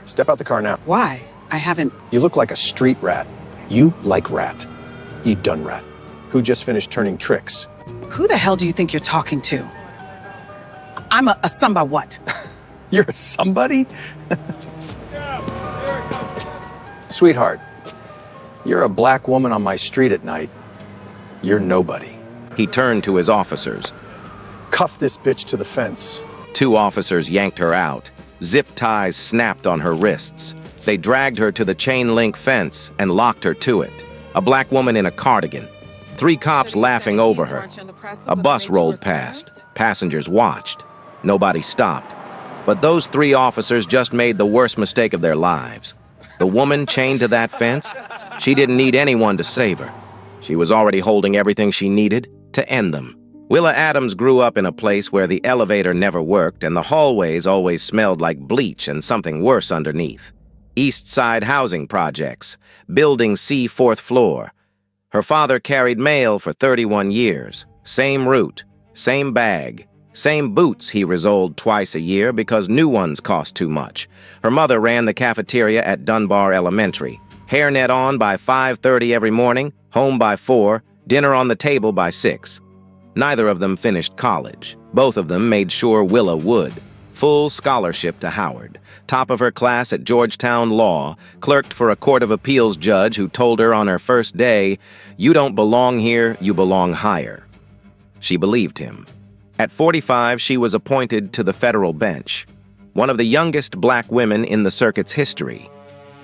Step out the car now. Why? I haven't... You look like a street rat. You like rat. You done rat. Who just finished turning tricks. Who the hell do you think you're talking to? I'm a somebody what? You're a somebody? Sweetheart, you're a black woman on my street at night. You're nobody. He turned to his officers. Cuff this bitch to the fence. 2 officers yanked her out. Zip ties snapped on her wrists. They dragged her to the chain-link fence and locked her to it. A black woman in a cardigan. 3 cops laughing over her. A bus rolled past. Passengers watched. Nobody stopped. But those 3 officers just made the worst mistake of their lives. The woman chained to that fence, she didn't need anyone to save her. She was already holding everything she needed to end them. Willa Adams grew up in a place where the elevator never worked and the hallways always smelled like bleach and something worse underneath. East Side housing projects, Building C 4th floor. Her father carried mail for 31 years. Same route, same bag, same boots he resoled twice a year because new ones cost too much. Her mother ran the cafeteria at Dunbar Elementary. Hairnet on by 5:30 every morning, home by 4, dinner on the table by 6. Neither of them finished college. Both of them made sure Willa would. Full scholarship to Howard. Top of her class at Georgetown Law, clerked for a Court of Appeals judge who told her on her first day, "You don't belong here, you belong higher." She believed him. At 45, she was appointed to the federal bench. One of the youngest black women in the circuit's history.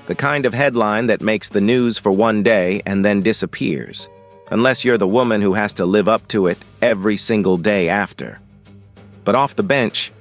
The kind of headline that makes the news for one day and then disappears, unless you're the woman who has to live up to it every single day after. But off the bench,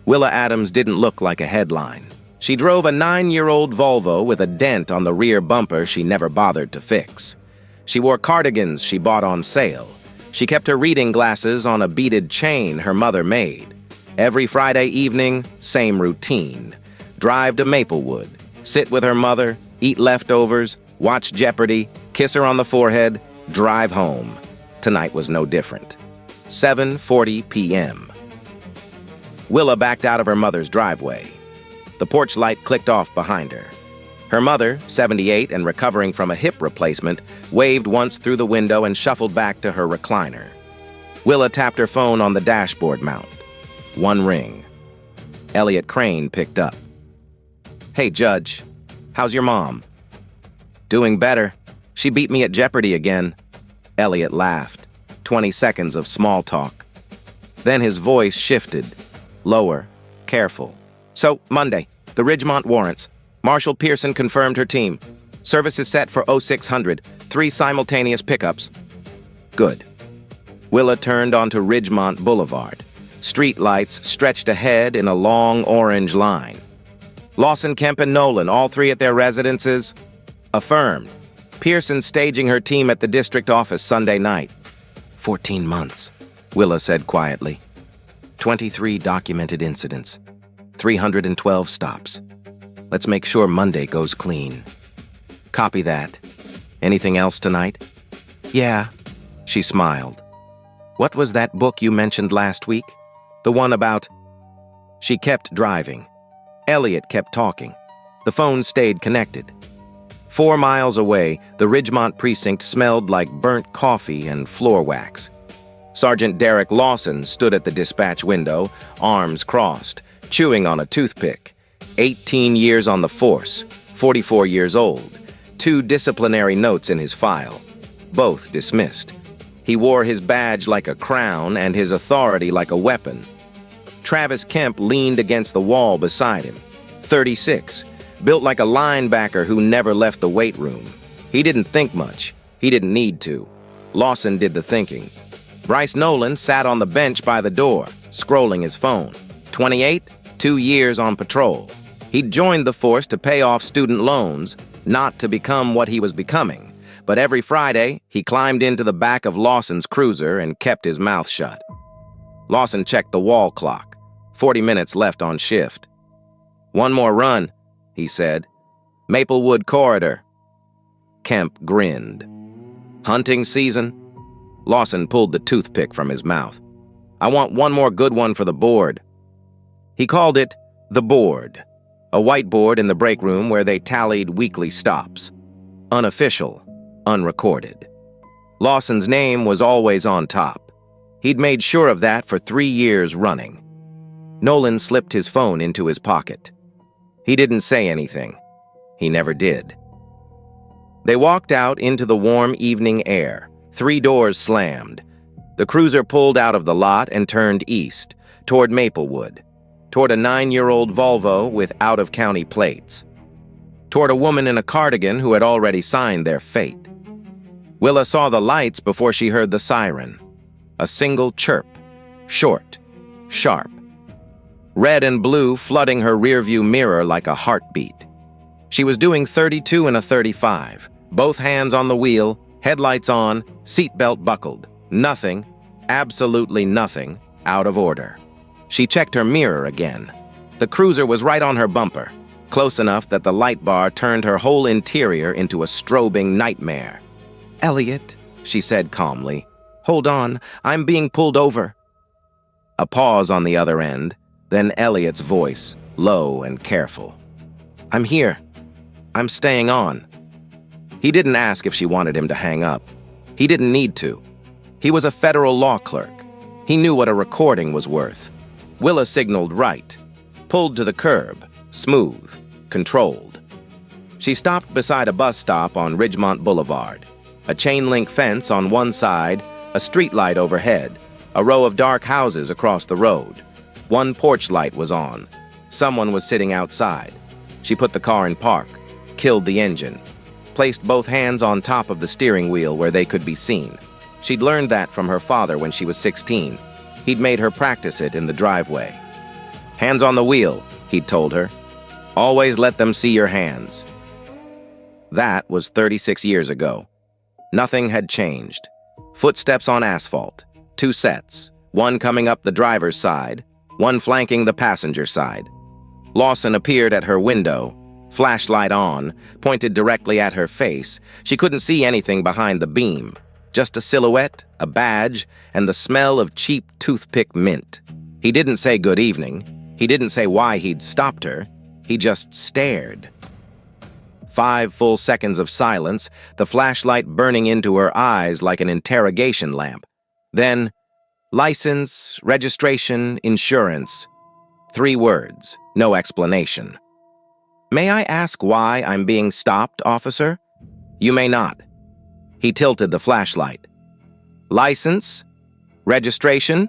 Willa Adams didn't look like a headline. She drove a 9-year-old Volvo with a dent on the rear bumper she never bothered to fix. She wore cardigans she bought on sale. She kept her reading glasses on a beaded chain her mother made. Every Friday evening, same routine. Drive to Maplewood, sit with her mother, eat leftovers, watch Jeopardy, kiss her on the forehead, drive home. Tonight was no different. 7:40 p.m. Willa backed out of her mother's driveway. The porch light clicked off behind her. Her mother, 78 and recovering from a hip replacement, waved once through the window and shuffled back to her recliner. Willa tapped her phone on the dashboard mount. 1 ring. Elliot Crane picked up. "Hey, Judge. How's your mom?" "Doing better. She beat me at Jeopardy again." Elliot laughed. 20 seconds of small talk. Then his voice shifted. Lower. Careful. "So, Monday, the Ridgemont Warrants. Marshall Pearson confirmed her team. Service is set for 0600, 3 simultaneous pickups." "Good." Willa turned onto Ridgemont Boulevard. Street lights stretched ahead in a long orange line. "Lawson, Kemp, and Nolan, all 3 at their residences?" "Affirmed. Pearson staging her team at the district office Sunday night." 14 months, Willa said quietly. 23 documented incidents. 312 stops. Let's make sure Monday goes clean. "Copy that. Anything else tonight?" "Yeah," she smiled. "What was that book you mentioned last week? The one about..." She kept driving. Elliot kept talking. The phone stayed connected. 4 miles away, the Ridgemont precinct smelled like burnt coffee and floor wax. Sergeant Derek Lawson stood at the dispatch window, arms crossed, chewing on a toothpick. 18 years on the force, 44 years old. 2 disciplinary notes in his file. Both dismissed. He wore his badge like a crown and his authority like a weapon. Travis Kemp leaned against the wall beside him. 36, built like a linebacker who never left the weight room. He didn't think much. He didn't need to. Lawson did the thinking. Bryce Nolan sat on the bench by the door, scrolling his phone. 28, 2 years on patrol. He'd joined the force to pay off student loans, not to become what he was becoming. But every Friday, he climbed into the back of Lawson's cruiser and kept his mouth shut. Lawson checked the wall clock. 40 minutes left on shift. "One more run," he said. "Maplewood corridor." Kemp grinned. "Hunting season?" Lawson pulled the toothpick from his mouth. "I want one more good one for the board." He called it the board. A whiteboard in the break room where they tallied weekly stops. Unofficial, unrecorded. Lawson's name was always on top. He'd made sure of that for 3 years running. Nolan slipped his phone into his pocket. He didn't say anything. He never did. They walked out into the warm evening air. 3 doors slammed. The cruiser pulled out of the lot and turned east, toward Maplewood, toward a 9-year-old Volvo with out-of-county plates, toward a woman in a cardigan who had already signed their fate. Willa saw the lights before she heard the siren. A single chirp, short, sharp. Red and blue flooding her rearview mirror like a heartbeat. She was doing 32 and a 35, both hands on the wheel, headlights on, seatbelt buckled. Nothing, absolutely nothing, out of order. She checked her mirror again. The cruiser was right on her bumper, close enough that the light bar turned her whole interior into a strobing nightmare. "Elliot," she said calmly. "Hold on, I'm being pulled over." A pause on the other end, then Elliot's voice, low and careful. "I'm here. I'm staying on." He didn't ask if she wanted him to hang up. He didn't need to. He was a federal law clerk. He knew what a recording was worth. Willa signaled right, pulled to the curb, smooth, controlled. She stopped beside a bus stop on Ridgemont Boulevard. A chain-link fence on one side, a streetlight overhead, a row of dark houses across the road. One porch light was on. Someone was sitting outside. She put the car in park, killed the engine, placed both hands on top of the steering wheel where they could be seen. She'd learned that from her father when she was 16. He'd made her practice it in the driveway. "Hands on the wheel," he'd told her. "Always let them see your hands." That was 36 years ago. Nothing had changed. Footsteps on asphalt. 2 sets, one coming up the driver's side, one flanking the passenger side. Lawson appeared at her window, flashlight on, pointed directly at her face. She couldn't see anything behind the beam. Just a silhouette, a badge, and the smell of cheap toothpick mint. He didn't say good evening. He didn't say why he'd stopped her. He just stared. 5 full seconds of silence, the flashlight burning into her eyes like an interrogation lamp. Then, license, registration, insurance. 3 words, no explanation. "May I ask why I'm being stopped, officer?" "You may not." He tilted the flashlight. "License? Registration?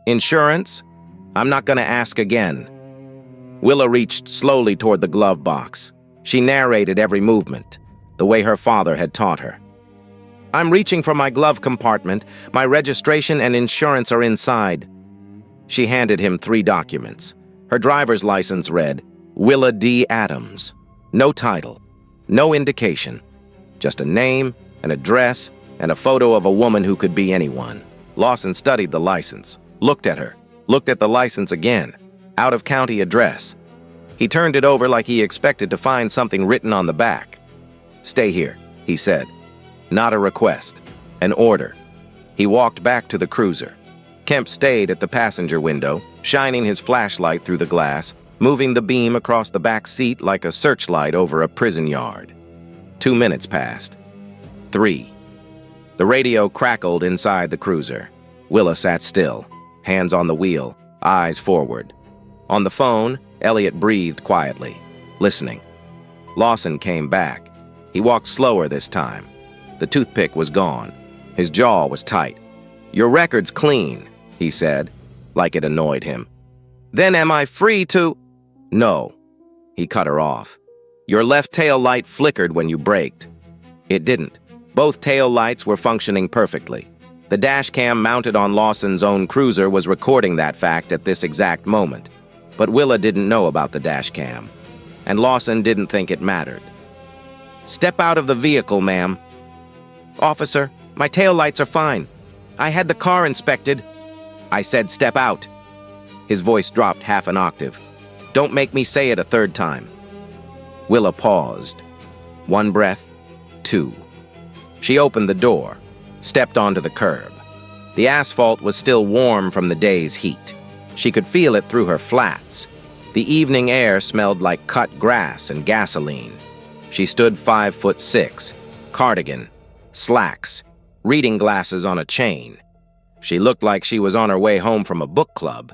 Insurance? I'm not going to ask again." Willa reached slowly toward the glove box. She narrated every movement, the way her father had taught her. "I'm reaching for my glove compartment. My registration and insurance are inside." She handed him 3 documents. Her driver's license read, Willa D. Adams. No title, no indication. Just a name, an address, and a photo of a woman who could be anyone. Lawson studied the license, looked at her, looked at the license again. Out-of-county address. He turned it over like he expected to find something written on the back. "Stay here," he said. Not a request, an order. He walked back to the cruiser. Kemp stayed at the passenger window, shining his flashlight through the glass, moving the beam across the back seat like a searchlight over a prison yard. 2 minutes passed. 3. The radio crackled inside the cruiser. Willa sat still, hands on the wheel, eyes forward. On the phone, Elliot breathed quietly, listening. Lawson came back. He walked slower this time. The toothpick was gone. His jaw was tight. "Your record's clean," he said, like it annoyed him. "Then am I free to—" "No." He cut her off. "Your left tail light flickered when you braked." It didn't. Both tail lights were functioning perfectly. The dash cam mounted on Lawson's own cruiser was recording that fact at this exact moment. But Willa didn't know about the dash cam, and Lawson didn't think it mattered. "Step out of the vehicle, ma'am." "Officer, my taillights are fine. I had the car inspected." "I said step out." His voice dropped half an octave. "Don't make me say it a 3rd time." Willa paused. 1 breath, 2. She opened the door, stepped onto the curb. The asphalt was still warm from the day's heat. She could feel it through her flats. The evening air smelled like cut grass and gasoline. She stood 5'6", cardigan, slacks, reading glasses on a chain. She looked like she was on her way home from a book club,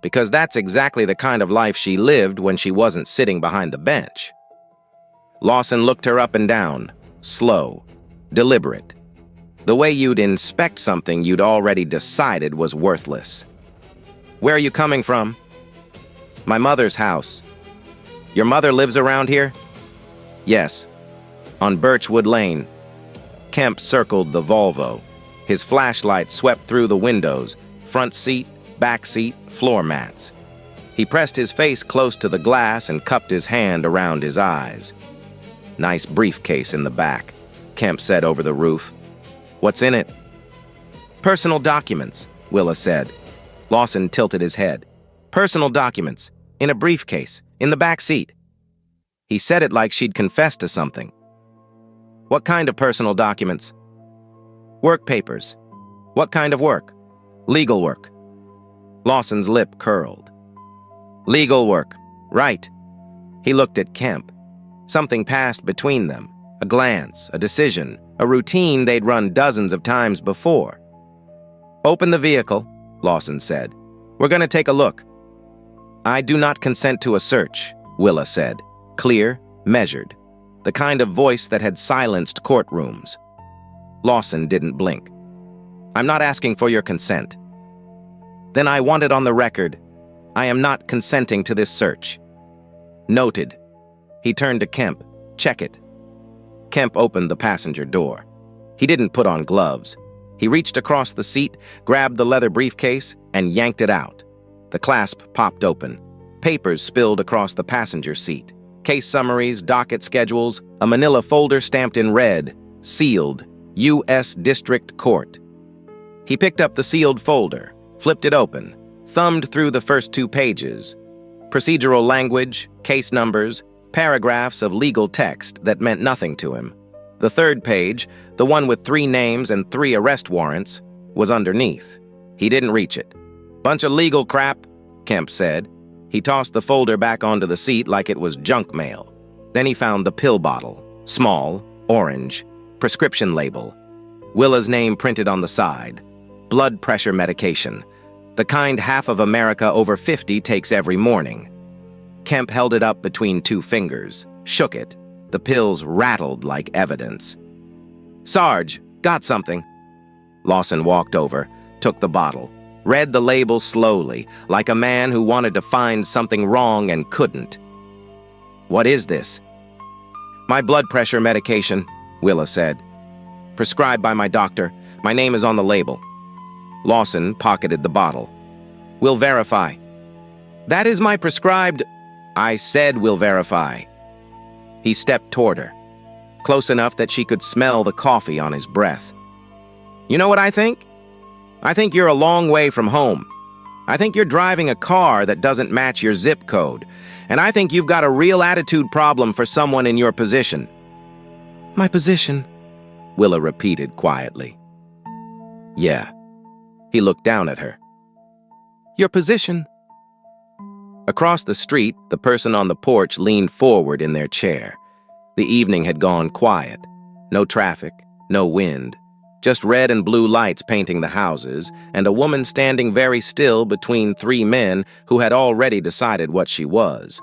because that's exactly the kind of life she lived when she wasn't sitting behind the bench. Lawson looked her up and down, slow, deliberate. The way you'd inspect something you'd already decided was worthless. "Where are you coming from?" "My mother's house." "Your mother lives around here?" "Yes, on Birchwood Lane." Kemp circled the Volvo. His flashlight swept through the windows, front seat, back seat, floor mats. He pressed his face close to the glass and cupped his hand around his eyes. "Nice briefcase in the back," Kemp said over the roof. "What's in it?" "Personal documents," Willa said. Lawson tilted his head. "Personal documents, in a briefcase, in the back seat." He said it like she'd confessed to something. "What kind of personal documents?" "Work papers." "What kind of work?" "Legal work." Lawson's lip curled. "Legal work, right." He looked at Kemp. Something passed between them, a glance, a decision, a routine they'd run dozens of times before. "Open the vehicle," Lawson said. "We're going to take a look." "I do not consent to a search," Willa said, clear, measured, the kind of voice that had silenced courtrooms. Lawson didn't blink. "I'm not asking for your consent." "Then I want it on the record. I am not consenting to this search." "Noted." He turned to Kemp. "Check it." Kemp opened the passenger door. He didn't put on gloves. He reached across the seat, grabbed the leather briefcase, and yanked it out. The clasp popped open. Papers spilled across the passenger seat. Case summaries, docket schedules, a manila folder stamped in red, sealed, U.S. District Court. He picked up the sealed folder, flipped it open, thumbed through the first 2 pages. Procedural language, case numbers, paragraphs of legal text that meant nothing to him. The 3rd page, the one with 3 names and 3 arrest warrants, was underneath. He didn't reach it. "Bunch of legal crap," Kemp said. He tossed the folder back onto the seat like it was junk mail. Then he found the pill bottle, small, orange, prescription label. Willa's name printed on the side. Blood pressure medication, the kind half of America over 50 takes every morning. Kemp held it up between 2 fingers, shook it. The pills rattled like evidence. "Sarge, got something." Lawson walked over, took the bottle, read the label slowly, like a man who wanted to find something wrong and couldn't. "What is this?" "My blood pressure medication," Willa said. "Prescribed by my doctor. My name is on the label." Lawson pocketed the bottle. "We'll verify." "That is my prescribed—" "I said we'll verify." He stepped toward her, close enough that she could smell the coffee on his breath. "You know what I think? I think you're a long way from home. I think you're driving a car that doesn't match your zip code, and I think you've got a real attitude problem for someone in your position." "My position?" Willa repeated quietly. "Yeah." He looked down at her. "Your position?" Across the street, the person on the porch leaned forward in their chair. The evening had gone quiet. No traffic, no wind. Just red and blue lights painting the houses, and a woman standing very still between 3 men who had already decided what she was.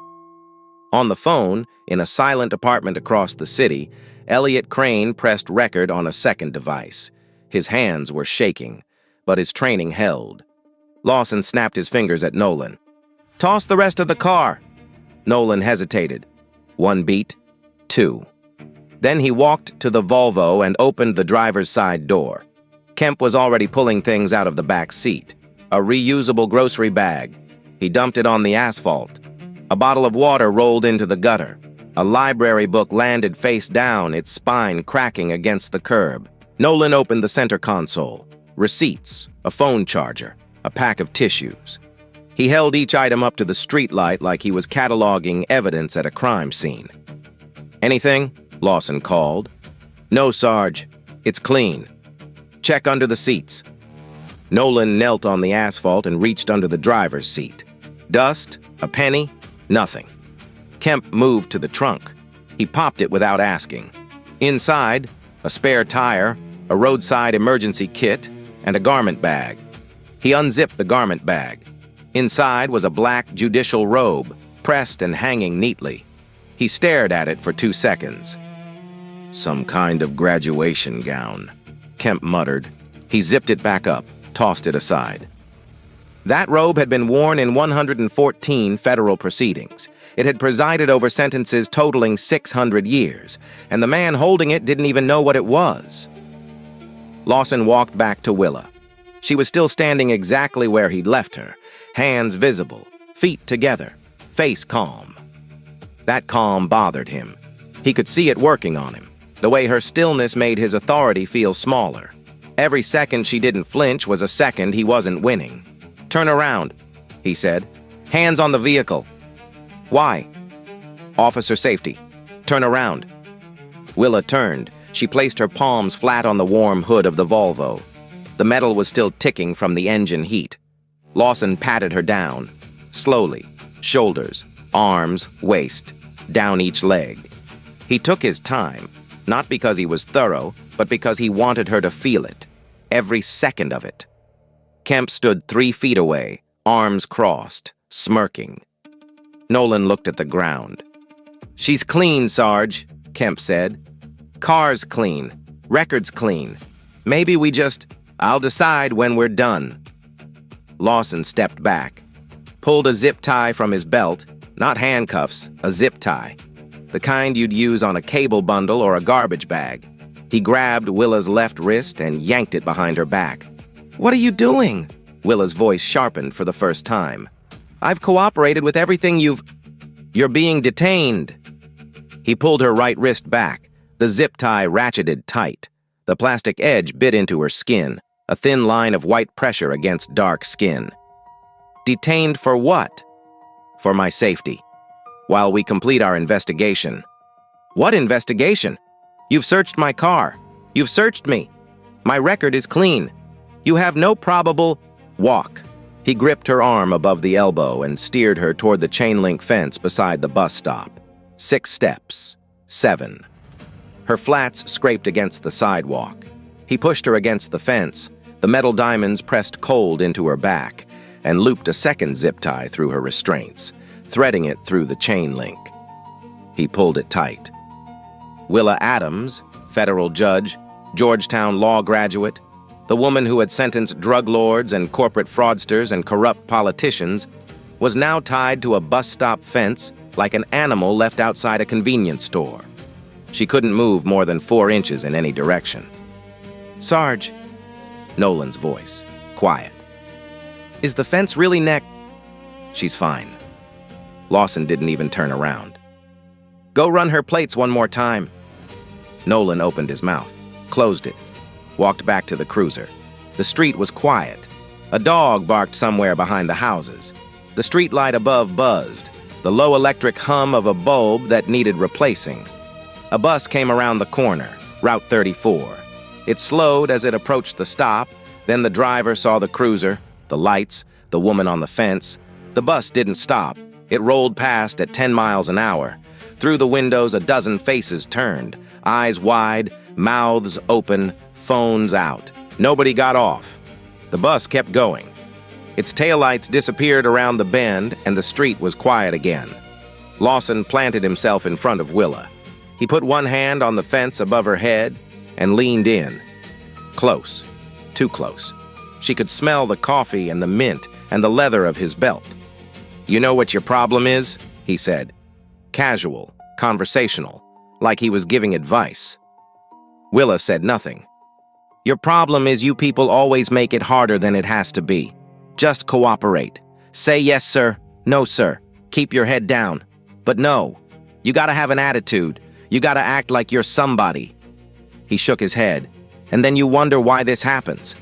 On the phone, in a silent apartment across the city, Elliot Crane pressed record on a second device. His hands were shaking, but his training held. Lawson snapped his fingers at Nolan. "Toss the rest of the car." Nolan hesitated. 1 beat, 2. Then he walked to the Volvo and opened the driver's side door. Kemp was already pulling things out of the back seat. A reusable grocery bag. He dumped it on the asphalt. A bottle of water rolled into the gutter. A library book landed face down, its spine cracking against the curb. Nolan opened the center console. Receipts, a phone charger, a pack of tissues. He held each item up to the streetlight like he was cataloging evidence at a crime scene. "Anything?" Lawson called. "No, Sarge. It's clean." "Check under the seats." Nolan knelt on the asphalt and reached under the driver's seat. Dust, a penny, Nothing. Kemp moved to the trunk. He popped it without asking. Inside, a spare tire, a roadside emergency kit, and a garment bag. He unzipped the garment bag. Inside was a black judicial robe, pressed and hanging neatly. He stared at it for 2 seconds. "Some kind of graduation gown," Kemp muttered. He zipped it back up, tossed it aside. That robe had been worn in 114 federal proceedings. It had presided over sentences totaling 600 years, and the man holding it didn't even know what it was. Lawson walked back to Willa. She was still standing exactly where he'd left her, hands visible, feet together, face calm. That calm bothered him. He could see it working on him. The way her stillness made his authority feel smaller. Every second she didn't flinch was a second he wasn't winning. "Turn around," he said. "Hands on the vehicle." "Why?" "Officer safety. Turn around." Willa turned. She placed her palms flat on the warm hood of the Volvo. The metal was still ticking from the engine heat. Lawson patted her down, slowly, shoulders, arms, waist, down each leg. He took his time, not because he was thorough, but because he wanted her to feel it, every second of it. Kemp stood 3 feet away, arms crossed, smirking. Nolan looked at the ground. "She's clean, Sarge," Kemp said. "Car's clean, record's clean. Maybe we just... I'll decide when we're done." Lawson stepped back, pulled a zip tie from his belt, not handcuffs, a zip tie, the kind you'd use on a cable bundle or a garbage bag. He grabbed Willa's left wrist and yanked it behind her back. "What are you doing?" Willa's voice sharpened for the first time. "I've cooperated with everything you've... You're being detained." He pulled her right wrist back. The zip tie ratcheted tight. The plastic edge bit into her skin, a thin line of white pressure against dark skin. "Detained for what?" "For my safety. While we complete our investigation." "What investigation? You've searched my car. You've searched me. My record is clean. You have no probable... Walk." He gripped her arm above the elbow and steered her toward the chain-link fence beside the bus stop. 6 steps. 7. Her flats scraped against the sidewalk. He pushed her against the fence. The metal diamonds pressed cold into her back and looped a second zip tie through her restraints, threading it through the chain link. He pulled it tight. Willa Adams, federal judge, Georgetown law graduate, the woman who had sentenced drug lords and corporate fraudsters and corrupt politicians, was now tied to a bus stop fence like an animal left outside a convenience store. She couldn't move more than 4 inches in any direction. "Sarge," Nolan's voice, quiet. "Is the fence really neck?" "She's fine." Lawson didn't even turn around. "Go run her plates one more time." Nolan opened his mouth, closed it, walked back to the cruiser. The street was quiet. A dog barked somewhere behind the houses. The street light above buzzed, the low electric hum of a bulb that needed replacing. A bus came around the corner, Route 34. It slowed as it approached the stop, then the driver saw the cruiser, the lights, the woman on the fence. The bus didn't stop. It rolled past at 10 miles an hour. Through the windows, a dozen faces turned, eyes wide, mouths open, phones out. Nobody got off. The bus kept going. Its taillights disappeared around the bend, and the street was quiet again. Lawson planted himself in front of Willa. He put one hand on the fence above her head and leaned in. Close. Too close. She could smell the coffee and the mint and the leather of his belt. "You know what your problem is?" he said. Casual, conversational, like he was giving advice. Willa said nothing. "Your problem is you people always make it harder than it has to be. Just cooperate. Say yes, sir, no, sir. Keep your head down. But no, you gotta have an attitude. You gotta act like you're somebody." He shook his head, and then you wonder why this happens.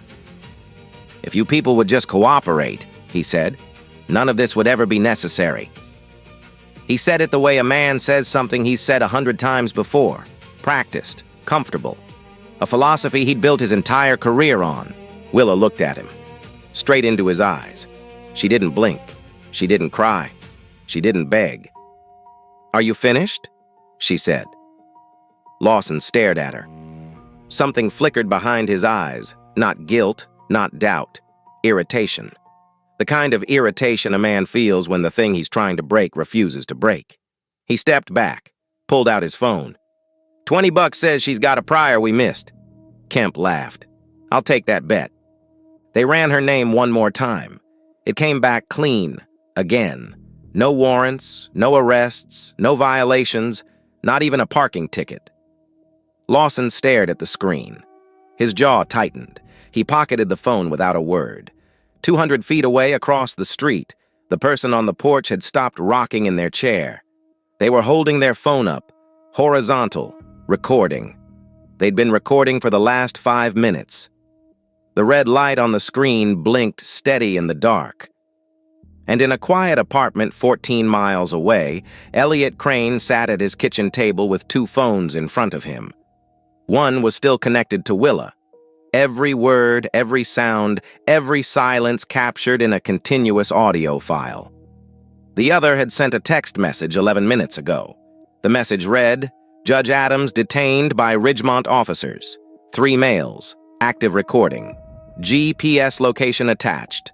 "If you people would just cooperate," he said, "none of this would ever be necessary." He said it the way a man says something he's said 100 times before, practiced, comfortable. A philosophy he'd built his entire career on. Willa looked at him, straight into his eyes. She didn't blink. She didn't cry. She didn't beg. "Are you finished?" she said. Lawson stared at her. Something flickered behind his eyes, not guilt, not doubt, irritation. The kind of irritation a man feels when the thing he's trying to break refuses to break. He stepped back, pulled out his phone. $20 says she's got a prior we missed. Kemp laughed. "I'll take that bet." They ran her name one more time. It came back clean, again. No warrants, no arrests, no violations, not even a parking ticket. Lawson stared at the screen. His jaw tightened. He pocketed the phone without a word. 200 feet away across the street, the person on the porch had stopped rocking in their chair. They were holding their phone up, horizontal, recording. They'd been recording for the last 5 minutes. The red light on the screen blinked steady in the dark. And in a quiet apartment 14 miles away, Elliot Crane sat at his kitchen table with 2 phones in front of him. One was still connected to Willa. Every word, every sound, every silence captured in a continuous audio file. The other had sent a text message 11 minutes ago. The message read, "Judge Adams detained by Ridgemont officers. 3 males. Active recording. GPS location attached."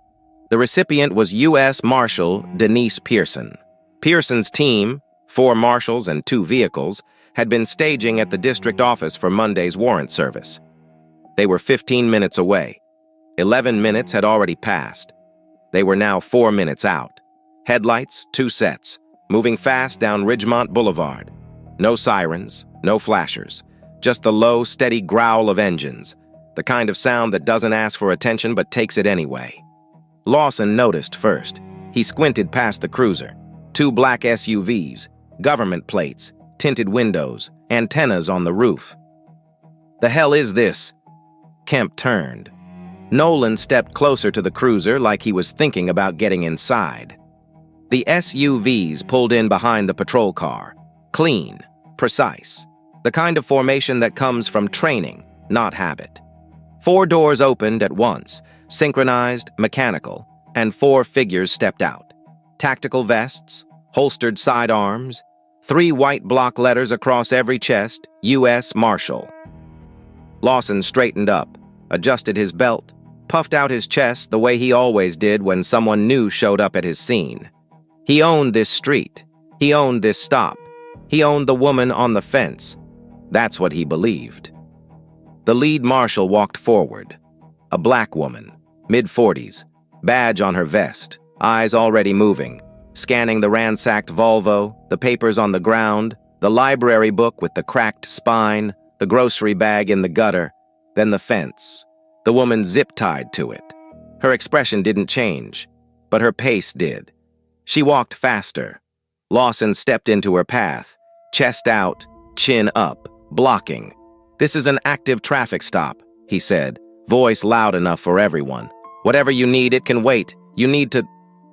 The recipient was U.S. Marshal Denise Pearson. Pearson's team, 4 marshals and 2 vehicles, had been staging at the district office for Monday's warrant service. They were 15 minutes away. 11 minutes had already passed. They were now 4 minutes out. Headlights, 2 sets, moving fast down Ridgemont Boulevard. No sirens, no flashers, just the low, steady growl of engines, the kind of sound that doesn't ask for attention but takes it anyway. Lawson noticed first. He squinted past the cruiser. 2 black SUVs, government plates, tinted windows, antennas on the roof. "The hell is this?" Kemp turned. Nolan stepped closer to the cruiser like he was thinking about getting inside. The SUVs pulled in behind the patrol car. Clean, precise. The kind of formation that comes from training, not habit. 4 doors opened at once, synchronized, mechanical, and 4 figures stepped out. Tactical vests, holstered sidearms, 3 white block letters across every chest, U.S. Marshal. Lawson straightened up, adjusted his belt, puffed out his chest the way he always did when someone new showed up at his scene. He owned this street. He owned this stop. He owned the woman on the fence. That's what he believed. The lead marshal walked forward. A black woman, mid-40s, badge on her vest, eyes already moving, scanning the ransacked Volvo, the papers on the ground, the library book with the cracked spine, the grocery bag in the gutter, then the fence. The woman zip-tied to it. Her expression didn't change, but her pace did. She walked faster. Lawson stepped into her path, chest out, chin up, blocking. "This is an active traffic stop," he said, voice loud enough for everyone. "Whatever you need, it can wait. You need to—"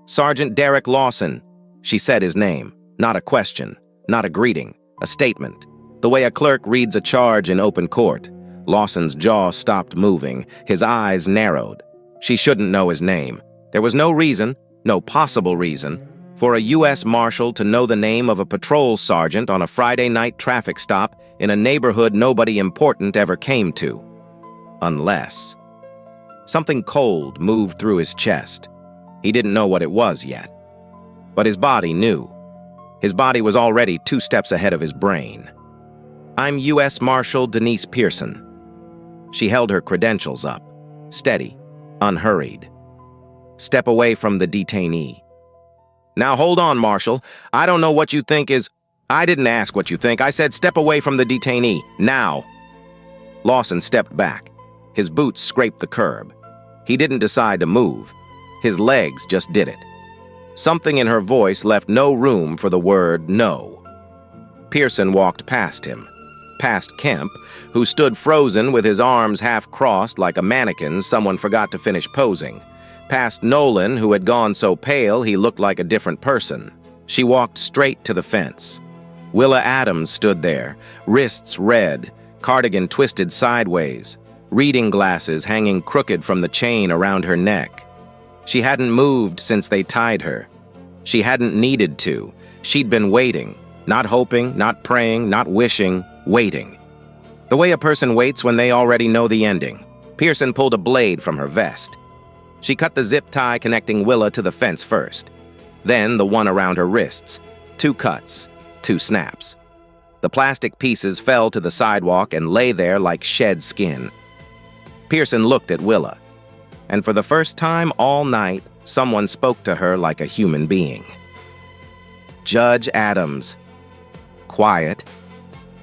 "Sergeant Derek Lawson." She said his name, not a question, not a greeting, a statement. The way a clerk reads a charge in open court. Lawson's jaw stopped moving, his eyes narrowed. She shouldn't know his name. There was no reason, no possible reason, for a U.S. Marshal to know the name of a patrol sergeant on a Friday night traffic stop in a neighborhood nobody important ever came to. Unless. Something cold moved through his chest. He didn't know what it was yet. But his body knew. His body was already 2 steps ahead of his brain. "I'm U.S. Marshal Denise Pearson." She held her credentials up, steady, unhurried. "Step away from the detainee." "Now hold on, Marshal. I don't know what you think is—" "I didn't ask what you think. I said step away from the detainee. Now." Lawson stepped back. His boots scraped the curb. He didn't decide to move. His legs just did it. Something in her voice left no room for the word no. Pearson walked past him, past Kemp, who stood frozen with his arms half-crossed like a mannequin someone forgot to finish posing, past Nolan, who had gone so pale he looked like a different person. She walked straight to the fence. Willa Adams stood there, wrists red, cardigan twisted sideways, reading glasses hanging crooked from the chain around her neck. She hadn't moved since they tied her. She hadn't needed to. She'd been waiting, not hoping, not praying, not wishing, waiting. The way a person waits when they already know the ending. Pearson pulled a blade from her vest. She cut the zip tie connecting Willa to the fence first, then the one around her wrists. 2 cuts, 2 snaps. The plastic pieces fell to the sidewalk and lay there like shed skin. Pearson looked at Willa, and for the first time all night, someone spoke to her like a human being. Judge Adams. Quiet,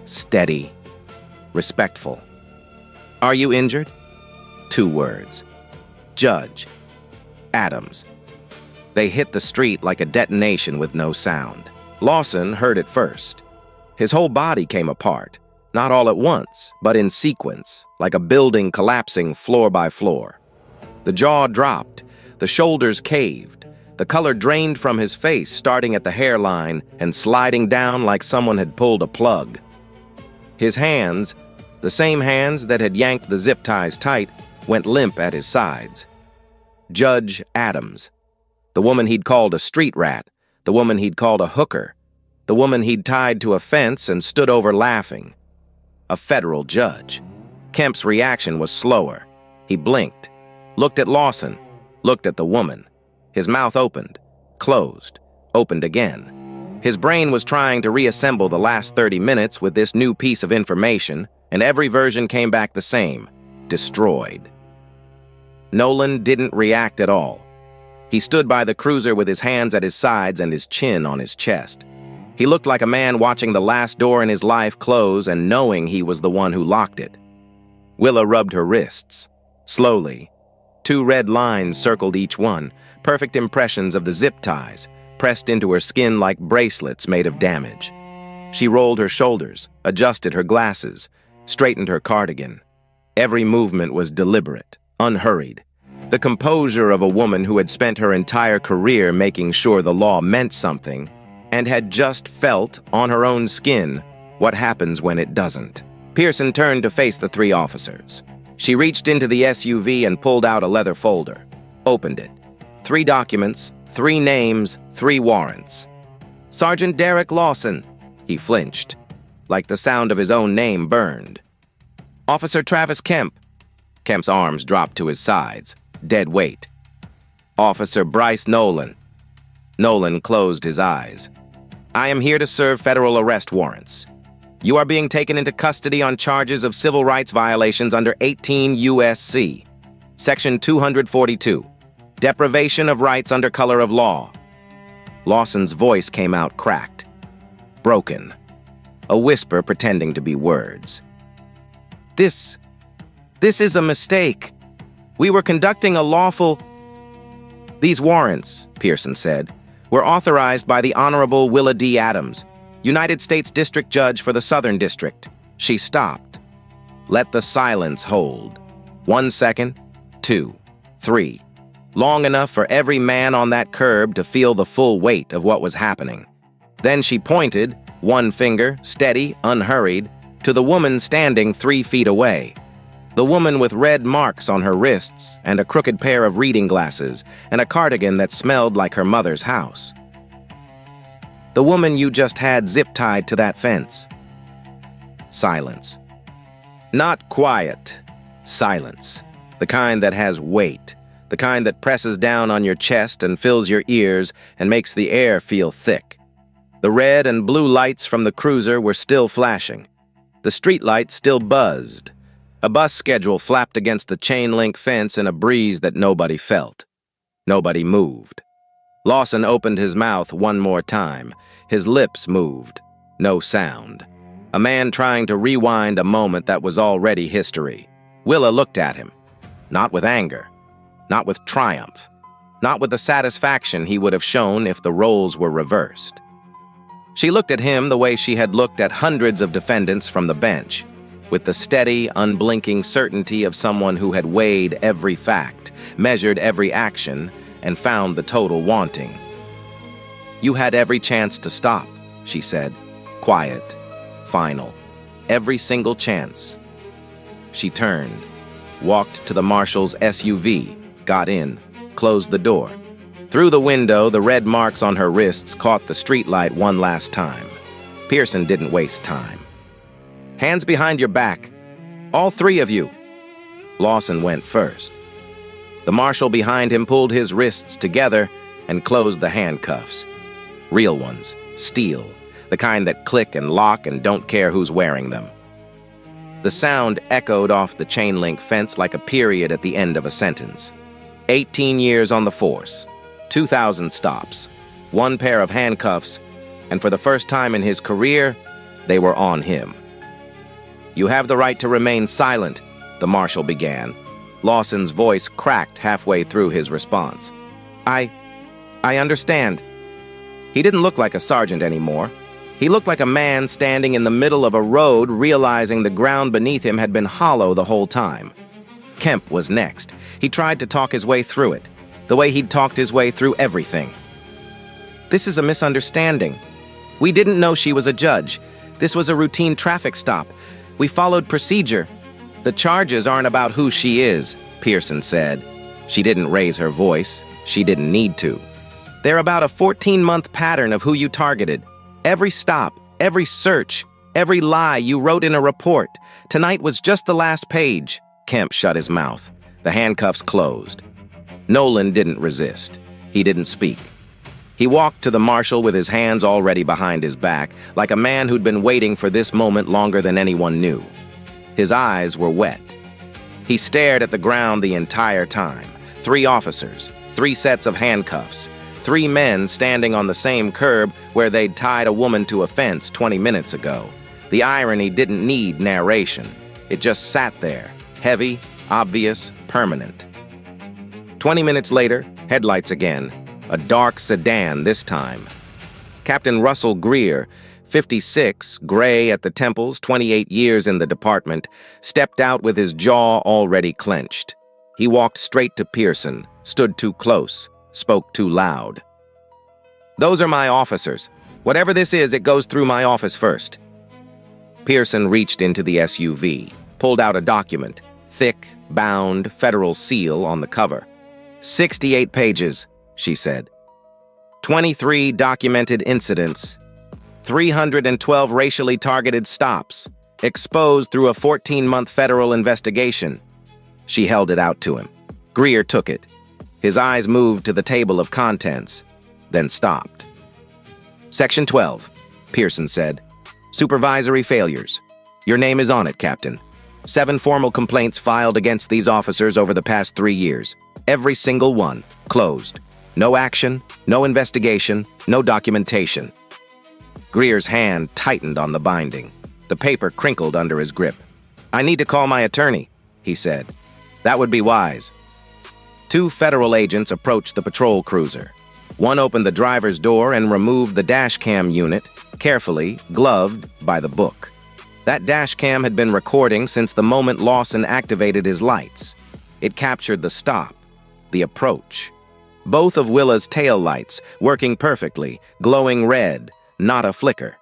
steady, respectful. Are you injured? 2 words. Judge Adams. They hit the street like a detonation with no sound. Lawson heard it first. His whole body came apart, not all at once, but in sequence, like a building collapsing floor by floor. The jaw dropped, the shoulders caved, the color drained from his face, starting at the hairline and sliding down like someone had pulled a plug. His hands, the same hands that had yanked the zip ties tight, went limp at his sides. Judge Adams. The woman he'd called a street rat, the woman he'd called a hooker, the woman he'd tied to a fence and stood over laughing. A federal judge. Kemp's reaction was slower. He blinked, looked at Lawson, looked at the woman. His mouth opened, closed, opened again. His brain was trying to reassemble the last 30 minutes with this new piece of information, and every version came back the same: destroyed. Nolan didn't react at all. He stood by the cruiser with his hands at his sides and his chin on his chest. He looked like a man watching the last door in his life close and knowing he was the one who locked it. Willa rubbed her wrists. Slowly. 2 red lines circled each one, perfect impressions of the zip ties, pressed into her skin like bracelets made of damage. She rolled her shoulders, adjusted her glasses, straightened her cardigan. Every movement was deliberate, unhurried. The composure of a woman who had spent her entire career making sure the law meant something and had just felt on her own skin what happens when it doesn't. Pearson turned to face the 3 officers. She reached into the SUV and pulled out a leather folder, opened it. 3 documents, 3 names, 3 warrants. Sergeant Derek Lawson. He flinched, like the sound of his own name burned. Officer Travis Kemp. Kemp's arms dropped to his sides, dead weight. Officer Bryce Nolan. Nolan closed his eyes. I am here to serve federal arrest warrants. You are being taken into custody on charges of civil rights violations under 18 U.S.C. Section 242, deprivation of rights under color of law. Lawson's voice came out cracked, broken, a whisper pretending to be words. This is a mistake. We were conducting a lawful... These warrants, Pearson said, were authorized by the Honorable Willa D. Adams, United States District Judge for the Southern District. She stopped. Let the silence hold. 1 second, 2, 3. Long enough for every man on that curb to feel the full weight of what was happening. Then she pointed, one finger, steady, unhurried, to the woman standing 3 feet away. The woman with red marks on her wrists and a crooked pair of reading glasses and a cardigan that smelled like her mother's house. The woman you just had zip-tied to that fence. Silence. Not quiet. Silence. The kind that has weight. The kind that presses down on your chest and fills your ears and makes the air feel thick. The red and blue lights from the cruiser were still flashing. The street lights still buzzed. A bus schedule flapped against the chain-link fence in a breeze that nobody felt. Nobody moved. Lawson opened his mouth one more time. His lips moved. No sound. A man trying to rewind a moment that was already history. Willa looked at him. Not with anger. Not with triumph. Not with the satisfaction he would have shown if the roles were reversed. She looked at him the way she had looked at hundreds of defendants from the bench, with the steady, unblinking certainty of someone who had weighed every fact, measured every action, and found the total wanting. You had every chance to stop, she said. Quiet, final, every single chance. She turned, walked to the marshal's SUV, got in, closed the door. Through the window, the red marks on her wrists caught the streetlight one last time. Pearson didn't waste time. "Hands behind your back. All three of you." Lawson went first. The marshal behind him pulled his wrists together and closed the handcuffs. Real ones, steel, the kind that click and lock and don't care who's wearing them. The sound echoed off the chain link fence like a period at the end of a sentence. 18 years on the force, 2,000 stops, one pair of handcuffs, and for the first time in his career, they were on him. "You have the right to remain silent," the marshal began. Lawson's voice cracked halfway through his response. I understand." He didn't look like a sergeant anymore. He looked like a man standing in the middle of a road, realizing the ground beneath him had been hollow the whole time. Kemp was next. He tried to talk his way through it, the way he'd talked his way through everything. "This is a misunderstanding. We didn't know she was a judge. This was a routine traffic stop. We followed procedure. The charges aren't about who she is," Pearson said. She didn't raise her voice. She didn't need to. "They're about a 14-month pattern of who you targeted. Every stop, every search, every lie you wrote in a report. Tonight was just the last page." Kemp shut his mouth. The handcuffs closed. Nolan didn't resist. He didn't speak. He walked to the marshal with his hands already behind his back, like a man who'd been waiting for this moment longer than anyone knew. His eyes were wet. He stared at the ground the entire time. 3 officers, 3 sets of handcuffs, 3 men standing on the same curb where they'd tied a woman to a fence 20 minutes ago. The irony didn't need narration. It just sat there, heavy, obvious, permanent. 20 minutes later, headlights again. A dark sedan this time. Captain Russell Greer, 56, gray at the temples, 28 years in the department, stepped out with his jaw already clenched. He walked straight to Pearson, stood too close, spoke too loud. "Those are my officers. Whatever this is, it goes through my office first." Pearson reached into the SUV, pulled out a document, thick, bound, federal seal on the cover. 68 pages, she said. 23 documented incidents. 312 racially targeted stops, exposed through a 14-month federal investigation. She held it out to him. Greer took it. His eyes moved to the table of contents, then stopped. "Section 12, Pearson said. "Supervisory failures. Your name is on it, Captain. 7 formal complaints filed against these officers over the past 3 years. Every single one, closed. No action, no investigation, no documentation." Greer's hand tightened on the binding. The paper crinkled under his grip. "I need to call my attorney," he said. "That would be wise." 2 federal agents approached the patrol cruiser. One opened the driver's door and removed the dash cam unit, carefully, gloved by the book. That dash cam had been recording since the moment Lawson activated his lights. It captured the stop, the approach. Both of Willa's tail lights, working perfectly, glowing red, not a flicker.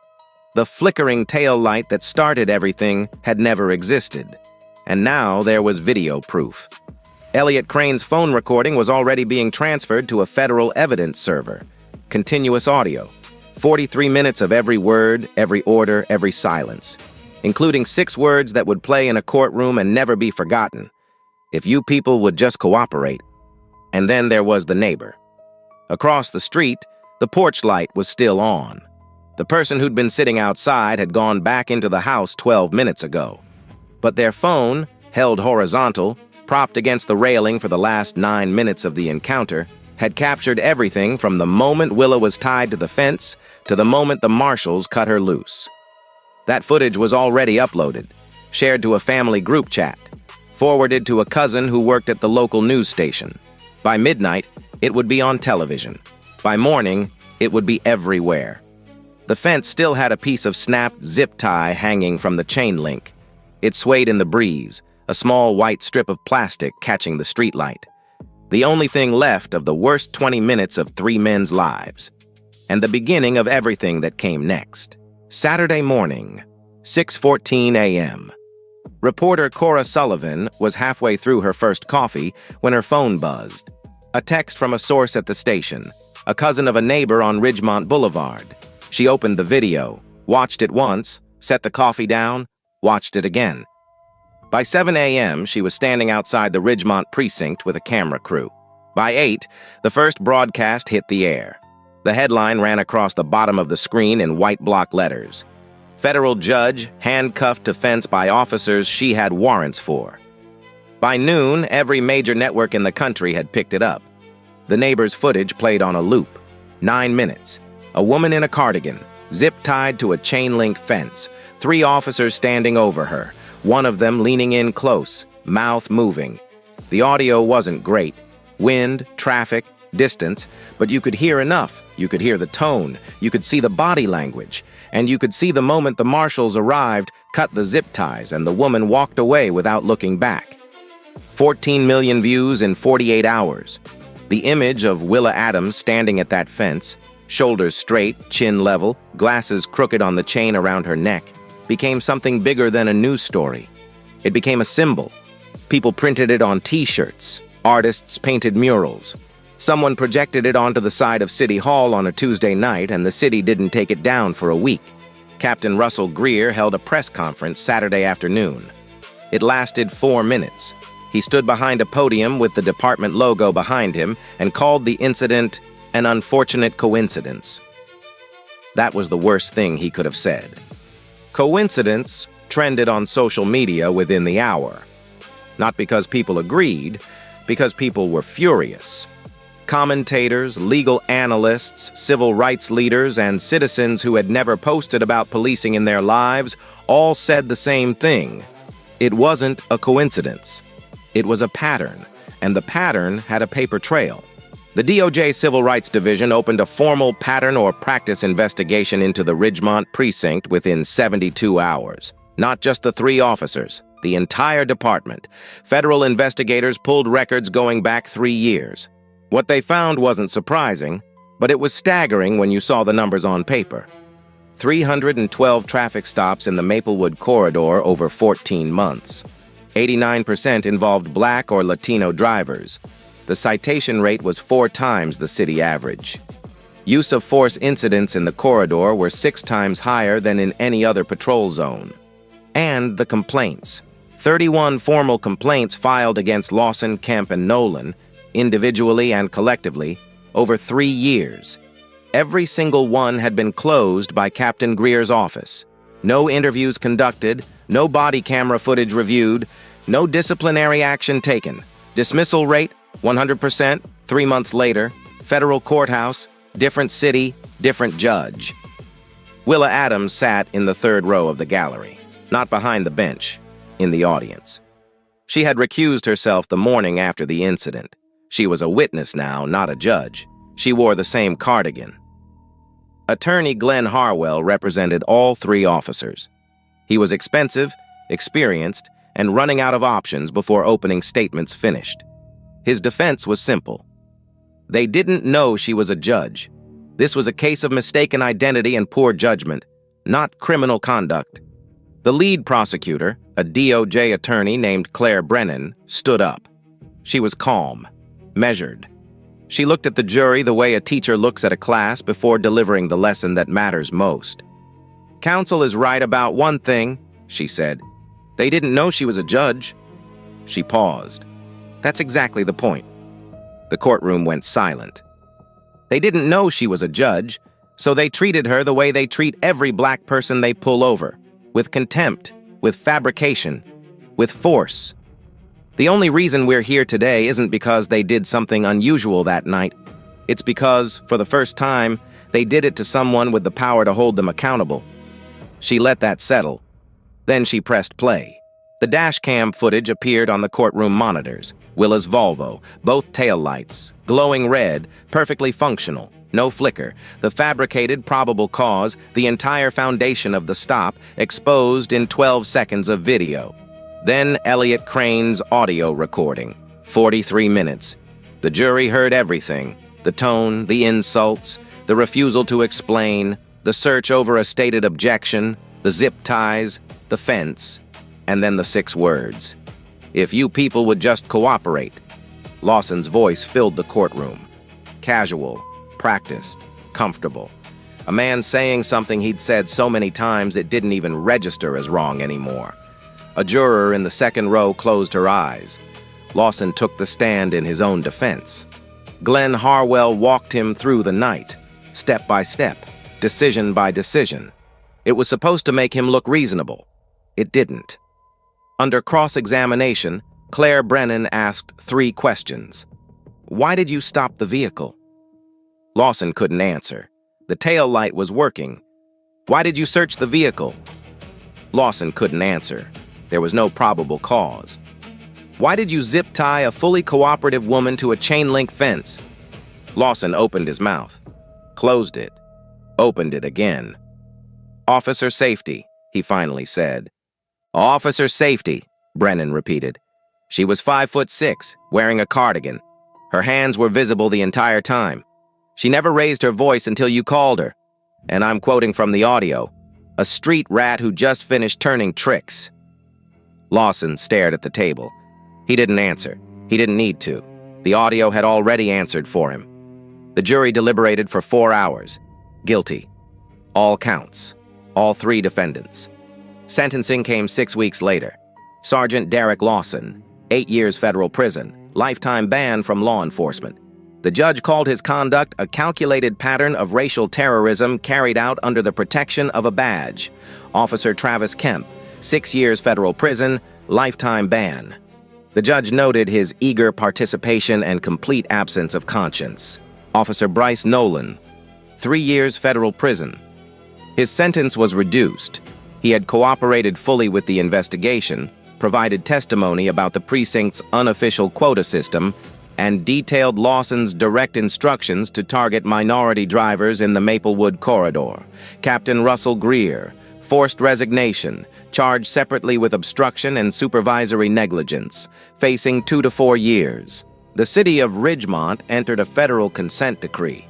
The flickering tail light that started everything had never existed. And now there was video proof. Elliot Crane's phone recording was already being transferred to a federal evidence server. Continuous audio. 43 minutes of every word, every order, every silence. Including 6 words that would play in a courtroom and never be forgotten. If you people would just cooperate. And then there was the neighbor. Across the street, the porch light was still on. The person who'd been sitting outside had gone back into the house 12 minutes ago. But their phone, held horizontal, propped against the railing for the last 9 minutes of the encounter, had captured everything from the moment Willa was tied to the fence to the moment the marshals cut her loose. That footage was already uploaded, shared to a family group chat, forwarded to a cousin who worked at the local news station. By midnight, it would be on television. By morning, it would be everywhere. The fence still had a piece of snapped zip tie hanging from the chain link. It swayed in the breeze, a small white strip of plastic catching the streetlight. The only thing left of the worst 20 minutes of 3 men's lives. And the beginning of everything that came next. Saturday morning, 6:14 a.m. Reporter Cora Sullivan was halfway through her first coffee when her phone buzzed. A text from a source at the station, a cousin of a neighbor on Ridgemont Boulevard. She opened the video, watched it once, set the coffee down, watched it again. By 7 a.m., she was standing outside the Ridgemont precinct with a camera crew. By 8, the first broadcast hit the air. The headline ran across the bottom of the screen in white block letters. Federal judge handcuffed to fence by officers she had warrants for. By noon, every major network in the country had picked it up. The neighbor's footage played on a loop. 9 minutes. A woman in a cardigan, zip-tied to a chain-link fence. 3 officers standing over her, one of them leaning in close, mouth moving. The audio wasn't great. Wind, traffic, distance, but you could hear enough. You could hear the tone, you could see the body language, and you could see the moment the marshals arrived, cut the zip ties, and the woman walked away without looking back. 14 million views in 48 hours. The image of Willa Adams standing at that fence, shoulders straight, chin level, glasses crooked on the chain around her neck, became something bigger than a news story. It became a symbol. People printed it on T-shirts. Artists painted murals. Someone projected it onto the side of City Hall on a Tuesday night, and the city didn't take it down for a week. Captain Russell Greer held a press conference Saturday afternoon. It lasted 4 minutes. He stood behind a podium with the department logo behind him and called the incident an unfortunate coincidence. That was the worst thing he could have said. Coincidence trended on social media within the hour. Not because people agreed, because people were furious. Commentators, legal analysts, civil rights leaders, and citizens who had never posted about policing in their lives all said the same thing. It wasn't a coincidence. It was a pattern, and the pattern had a paper trail. The DOJ Civil Rights Division opened a formal pattern or practice investigation into the Ridgemont precinct within 72 hours. Not just the 3 officers, the entire department. Federal investigators pulled records going back 3 years. What they found wasn't surprising, but it was staggering when you saw the numbers on paper. 312 traffic stops in the Maplewood corridor over 14 months. 89% involved Black or Latino drivers. The citation rate was 4 times the city average. Use of force incidents in the corridor were 6 times higher than in any other patrol zone. And the complaints. 31 formal complaints filed against Lawson, Kemp, and Nolan, individually and collectively, over 3 years. Every single one had been closed by Captain Greer's office. No interviews conducted, no body camera footage reviewed, no disciplinary action taken. Dismissal rate, 100%, 3 months later. Federal courthouse, different city, different judge. Willa Adams sat in the 3rd row of the gallery, not behind the bench, in the audience. She had recused herself the morning after the incident. She was a witness now, not a judge. She wore the same cardigan. Attorney Glenn Harwell represented all 3 officers. He was expensive, experienced, and running out of options before opening statements finished. His defense was simple. They didn't know she was a judge. This was a case of mistaken identity and poor judgment, not criminal conduct. The lead prosecutor, a DOJ attorney named Claire Brennan, stood up. She was calm, measured. She looked at the jury the way a teacher looks at a class before delivering the lesson that matters most. "Counsel is right about one thing," she said. "They didn't know she was a judge." She paused. That's exactly the point. The courtroom went silent. They didn't know she was a judge, so they treated her the way they treat every Black person they pull over, with contempt, with fabrication, with force. The only reason we're here today isn't because they did something unusual that night. It's because, for the first time, they did it to someone with the power to hold them accountable. She let that settle. Then she pressed play. The dash cam footage appeared on the courtroom monitors. Willa's Volvo, both taillights, glowing red, perfectly functional, no flicker. The fabricated probable cause, the entire foundation of the stop, exposed in 12 seconds of video. Then Elliot Crane's audio recording, 43 minutes. The jury heard everything. The tone, the insults, the refusal to explain, the search over a stated objection, the zip ties, the fence, and then the 6 words. If you people would just cooperate. Lawson's voice filled the courtroom. Casual, practiced, comfortable. A man saying something he'd said so many times it didn't even register as wrong anymore. A juror in the second row closed her eyes. Lawson took the stand in his own defense. Glenn Harwell walked him through the night, step by step, decision by decision. It was supposed to make him look reasonable. It didn't. Under cross-examination, Claire Brennan asked 3 questions. Why did you stop the vehicle? Lawson couldn't answer. The tail light was working. Why did you search the vehicle? Lawson couldn't answer. There was no probable cause. Why did you zip tie a fully cooperative woman to a chain-link fence? Lawson opened his mouth, closed it, opened it again. Officer safety, he finally said. Officer safety, Brennan repeated. She was 5'6", wearing a cardigan. Her hands were visible the entire time. She never raised her voice until you called her. And I'm quoting from the audio. A street rat who just finished turning tricks. Lawson stared at the table. He didn't answer. He didn't need to. The audio had already answered for him. The jury deliberated for 4 hours. Guilty. All counts. All 3 defendants. Sentencing came 6 weeks later. Sergeant Derek Lawson, 8 years federal prison, lifetime ban from law enforcement. The judge called his conduct a calculated pattern of racial terrorism carried out under the protection of a badge. Officer Travis Kemp, 6 years federal prison, lifetime ban. The judge noted his eager participation and complete absence of conscience. Officer Bryce Nolan, 3 years federal prison. His sentence was reduced. He had cooperated fully with the investigation, provided testimony about the precinct's unofficial quota system, and detailed Lawson's direct instructions to target minority drivers in the Maplewood corridor. Captain Russell Greer, forced resignation, charged separately with obstruction and supervisory negligence, facing 2 to 4 years. The city of Ridgemont entered a federal consent decree.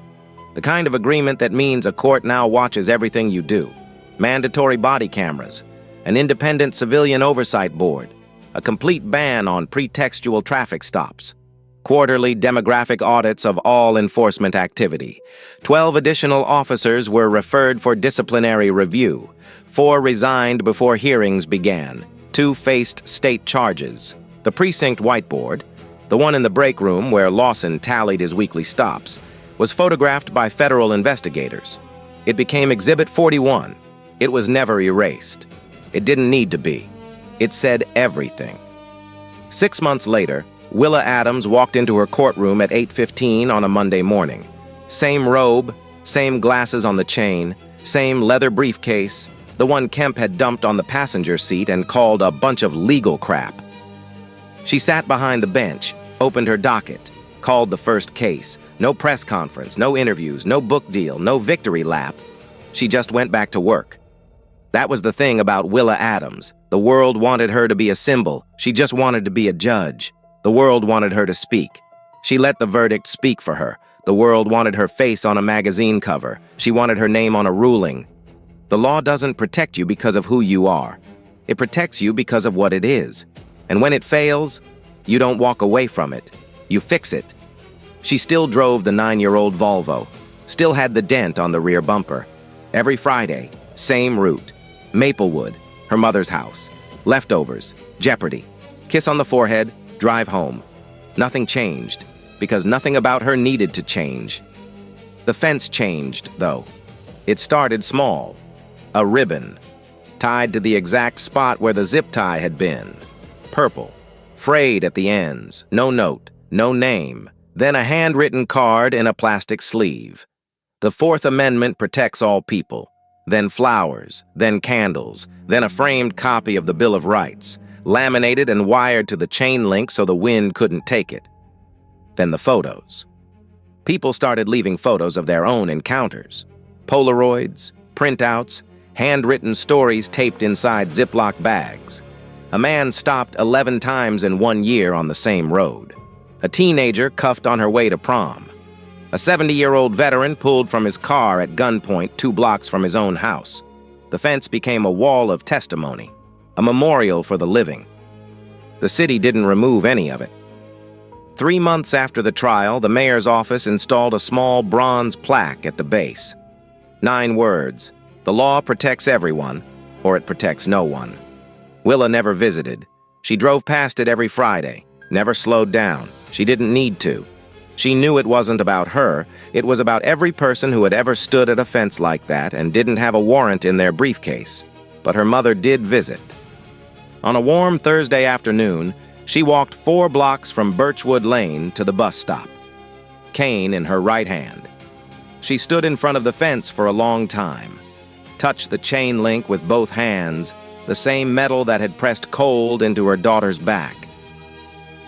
The kind of agreement that means a court now watches everything you do. Mandatory body cameras, an independent civilian oversight board, a complete ban on pretextual traffic stops, quarterly demographic audits of all enforcement activity. 12 additional officers were referred for disciplinary review. 4 resigned before hearings began. 2 faced state charges. The precinct whiteboard, the one in the break room where Lawson tallied his weekly stops, was photographed by federal investigators. It became Exhibit 41. It was never erased. It didn't need to be. It said everything. 6 months later, Willa Adams walked into her courtroom at 8:15 on a Monday morning. Same robe, same glasses on the chain, same leather briefcase, the one Kemp had dumped on the passenger seat and called a bunch of legal crap. She sat behind the bench, opened her docket, called the first case. No press conference, no interviews, no book deal, no victory lap. She just went back to work. That was the thing about Willa Adams. The world wanted her to be a symbol. She just wanted to be a judge. The world wanted her to speak. She let the verdict speak for her. The world wanted her face on a magazine cover. She wanted her name on a ruling. The law doesn't protect you because of who you are. It protects you because of what it is. And when it fails, you don't walk away from it. You fix it. She still drove the 9-year-old Volvo, still had the dent on the rear bumper. Every Friday, same route. Maplewood, her mother's house. Leftovers, Jeopardy. Kiss on the forehead, drive home. Nothing changed, because nothing about her needed to change. The fence changed, though. It started small. A ribbon, tied to the exact spot where the zip tie had been. Purple, frayed at the ends, no note, no name, then a handwritten card in a plastic sleeve. The Fourth Amendment protects all people. Then flowers, then candles, then a framed copy of the Bill of Rights, laminated and wired to the chain link so the wind couldn't take it. Then the photos. People started leaving photos of their own encounters. Polaroids, printouts, handwritten stories taped inside Ziploc bags. A man stopped 11 times in 1 year on the same road. A teenager cuffed on her way to prom. A 70-year-old veteran pulled from his car at gunpoint 2 blocks from his own house. The fence became a wall of testimony, a memorial for the living. The city didn't remove any of it. 3 months after the trial, the mayor's office installed a small bronze plaque at the base. 9 words: "The law protects everyone, or it protects no one." Willa never visited. She drove past it every Friday, never slowed down. She didn't need to. She knew it wasn't about her. It was about every person who had ever stood at a fence like that and didn't have a warrant in their briefcase. But her mother did visit. On a warm Thursday afternoon, she walked 4 blocks from Birchwood Lane to the bus stop, cane in her right hand. She stood in front of the fence for a long time, touched the chain link with both hands, the same metal that had pressed cold into her daughter's back.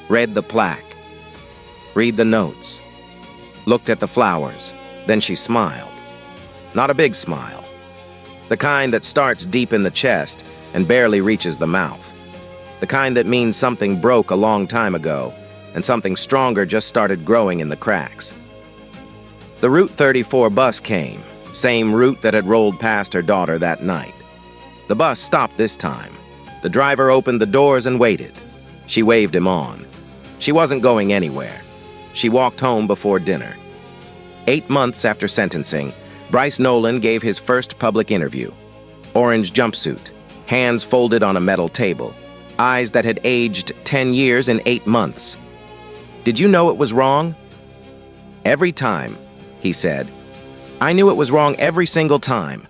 Read the plaque, read the notes, looked at the flowers, then she smiled. Not a big smile, the kind that starts deep in the chest and barely reaches the mouth. The kind that means something broke a long time ago, and something stronger just started growing in the cracks. The Route 34 bus came, same route that had rolled past her daughter that night. The bus stopped this time. The driver opened the doors and waited. She waved him on. She wasn't going anywhere. She walked home before dinner. 8 months after sentencing, Bryce Nolan gave his first public interview. Orange jumpsuit, hands folded on a metal table, eyes that had aged 10 years in 8 months. "Did you know it was wrong?" "Every time," he said. "I knew it was wrong every single time.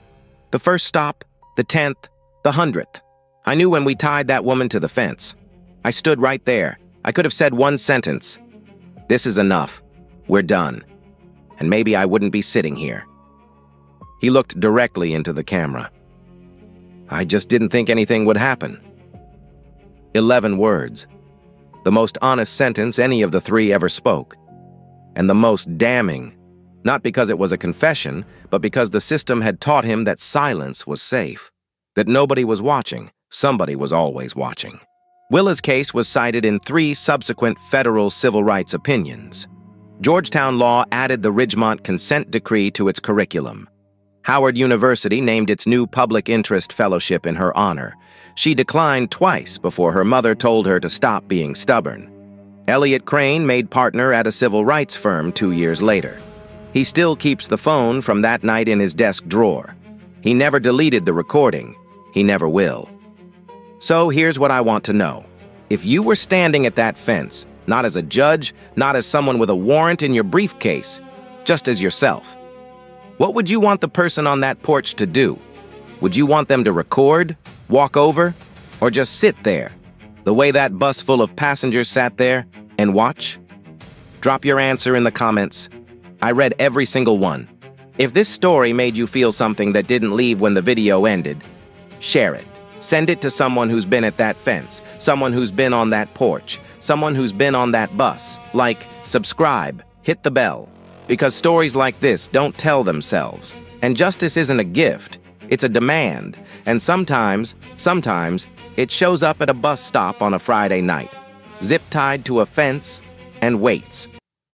The first stop, the 10th, the 100th. I knew when we tied that woman to the fence. I stood right there. I could have said one sentence. 'This is enough. We're done.' And maybe I wouldn't be sitting here." He looked directly into the camera. "I just didn't think anything would happen." 11 words. The most honest sentence any of the 3 ever spoke. And the most damning. Not because it was a confession, but because the system had taught him that silence was safe. That nobody was watching. Somebody was always watching. Willa's case was cited in 3 subsequent federal civil rights opinions. Georgetown law added the Ridgemont Consent Decree to its curriculum. Howard University named its new public interest fellowship in her honor. She declined twice before her mother told her to stop being stubborn. Elliot Crane made partner at a civil rights firm 2 years later. He still keeps the phone from that night in his desk drawer. He never deleted the recording. He never will. So here's what I want to know. If you were standing at that fence, not as a judge, not as someone with a warrant in your briefcase, just as yourself, what would you want the person on that porch to do? Would you want them to record, walk over, or just sit there, the way that bus full of passengers sat there, and watch? Drop your answer in the comments. I read every single one. If this story made you feel something that didn't leave when the video ended, share it. Send it to someone who's been at that fence, someone who's been on that porch, someone who's been on that bus. Like, subscribe, hit the bell. Because stories like this don't tell themselves. And justice isn't a gift, it's a demand. And sometimes, it shows up at a bus stop on a Friday night, zip-tied to a fence, and waits.